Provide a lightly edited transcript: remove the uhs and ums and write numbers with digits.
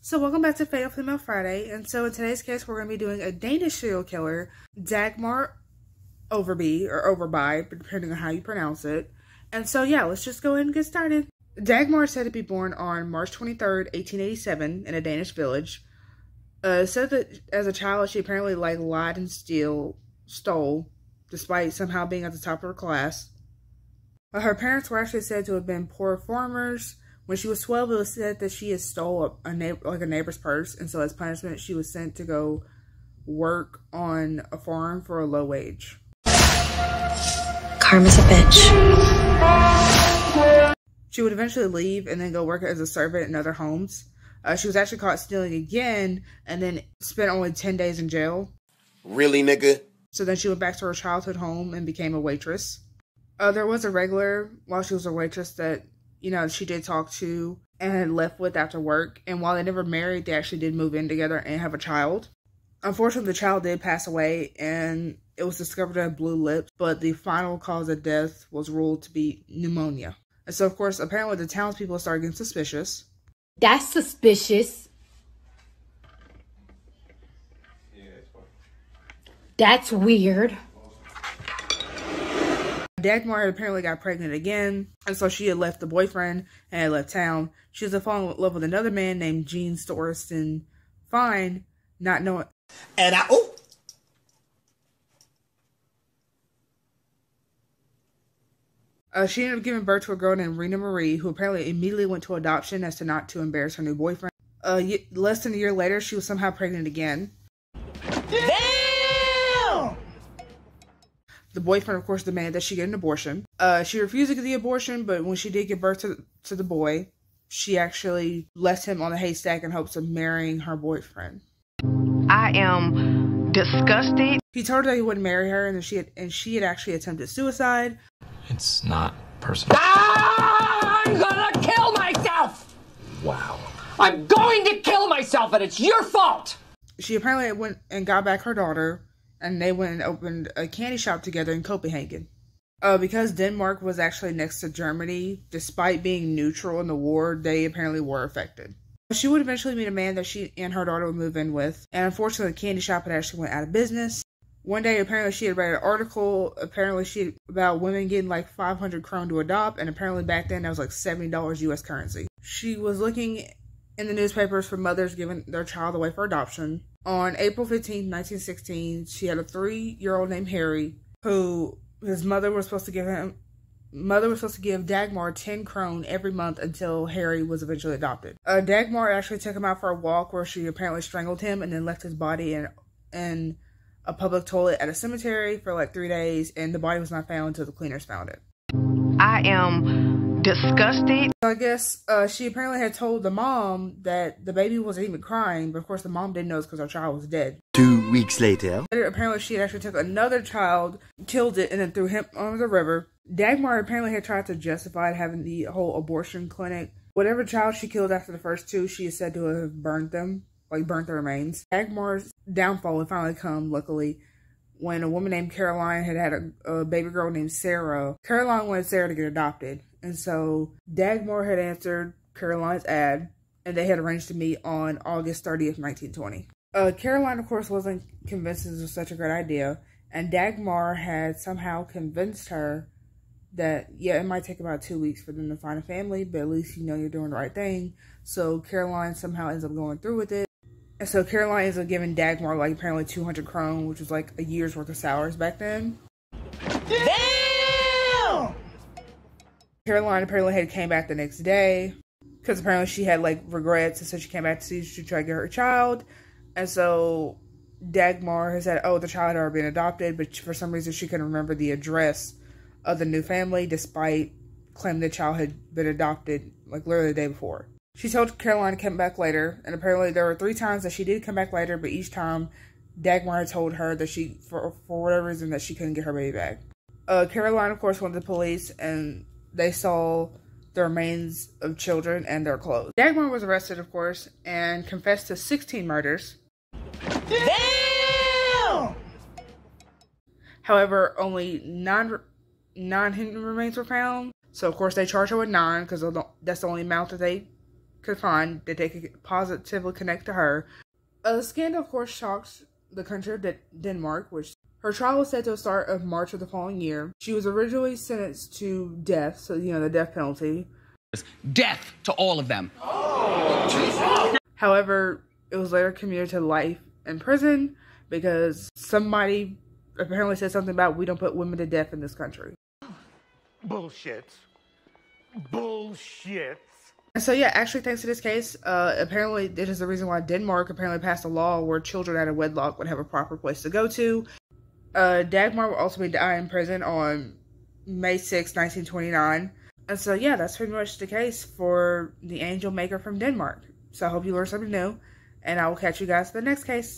So welcome back to Fatal Female Friday, and so in today's case we're going to be doing a Danish serial killer, Dagmar Overbye, or Overbye, depending on how you pronounce it. And so yeah, let's just go ahead and get started. Dagmar is said to be born on March 23rd, 1887 in a Danish village. Said that as a child she apparently lied and stole, despite somehow being at the top of her class. Her parents were actually said to have been poor farmers. When she was 12, it was said that she had stole a neighbor's purse, and so as punishment, she was sent to go work on a farm for a low wage. Karma's a bitch. She would eventually leave and then go work as a servant in other homes. She was actually caught stealing again and then spent only 10 days in jail. Really, nigga? So then she went back to her childhood home and became a waitress. There was a regular, while she was a waitress, that she did talk to and had left with after work. And while they never married, they actually did move in together and have a child. Unfortunately, the child did pass away and it was discovered to have blue lips, but the final cause of death was ruled to be pneumonia. And so, of course, apparently the townspeople started getting suspicious. That's suspicious. That's weird. Dagmar had apparently got pregnant again, and so she had left the boyfriend and had left town. She was falling in love with another man named Gene Storiston Fine, not knowing. She ended up giving birth to a girl named Rena Marie, who apparently immediately went to adoption as to not to embarrass her new boyfriend. Less than a year later, she was somehow pregnant again. Damn! The boyfriend, of course, demanded that she get an abortion. She refused to get the abortion, but when she did give birth to the boy, she actually left him on a haystack in hopes of marrying her boyfriend. I am disgusted. He told her that he wouldn't marry her, and she had actually attempted suicide. It's not personal. I'm gonna kill myself! Wow. I'm going to kill myself, and it's your fault! She apparently went and got back her daughter, and they went and opened a candy shop together in Copenhagen. Because Denmark was actually next to Germany, despite being neutral in the war, they apparently were affected. She would eventually meet a man that she and her daughter would move in with, and unfortunately the candy shop had actually went out of business. One day, apparently she had read an article, about women getting like 500 krone to adopt, and apparently back then that was like $70 US currency. She was looking in the newspapers for mothers giving their child away for adoption. On April 15, 1916, she had a 3-year-old named Harry, who his mother was supposed to give Dagmar 10 krone every month until Harry was eventually adopted. Dagmar actually took him out for a walk where she apparently strangled him and then left his body in a public toilet at a cemetery for like 3 days, and the body was not found until the cleaners found it. I am disgusted. So I guess she apparently had told the mom that the baby wasn't even crying, but of course the mom didn't know because her child was dead. 2 weeks later. Apparently she actually took another child, killed it, and then threw him on the river. Dagmar apparently had tried to justify having the whole abortion clinic. Whatever child she killed after the first 2, she is said to have burned them. Burnt the remains. Dagmar's downfall had finally come, luckily, when a woman named Caroline had a baby girl named Sarah. Caroline wanted Sarah to get adopted, and so Dagmar had answered Caroline's ad, and they had arranged to meet on August 30th, 1920. Caroline, of course, wasn't convinced this was such a great idea, and Dagmar had somehow convinced her that, yeah, it might take about 2 weeks for them to find a family, but at least you're doing the right thing. So Caroline somehow ends up going through with it. And so Caroline ends up giving Dagmar apparently 200 krone, which was like a year's worth of salaries back then. Damn! Caroline apparently came back the next day because apparently she had regrets, and so she came back to try to get her child. And so Dagmar has said, the child had already been adopted, but for some reason she couldn't remember the address of the new family, despite claiming the child had been adopted literally the day before. She told Caroline to come back later, and apparently there were 3 times that she did come back later, but each time Dagmar had told her that for whatever reason, that she couldn't get her baby back. Caroline, of course, went to the police, and they saw the remains of children and their clothes. Dagmar was arrested, of course, and confessed to 16 murders. Damn! However, only 9 human remains were found. So, of course, they charged her with 9 because that's the only amount that they could find that they could positively connect to her. The scandal, of course, shocked the country of Denmark, which her trial was set to the start of March of the following year. She was originally sentenced to death, so, the death penalty. Death to all of them. However, it was later commuted to life in prison because somebody apparently said something about we don't put women to death in this country. Bullshit. And so, yeah, actually, thanks to this case, apparently this is the reason why Denmark apparently passed a law where children out of wedlock would have a proper place to go to. Dagmar will ultimately die in prison on May 6, 1929. And so, yeah, that's pretty much the case for the angel maker from Denmark. So I hope you learned something new, and I will catch you guys in the next case.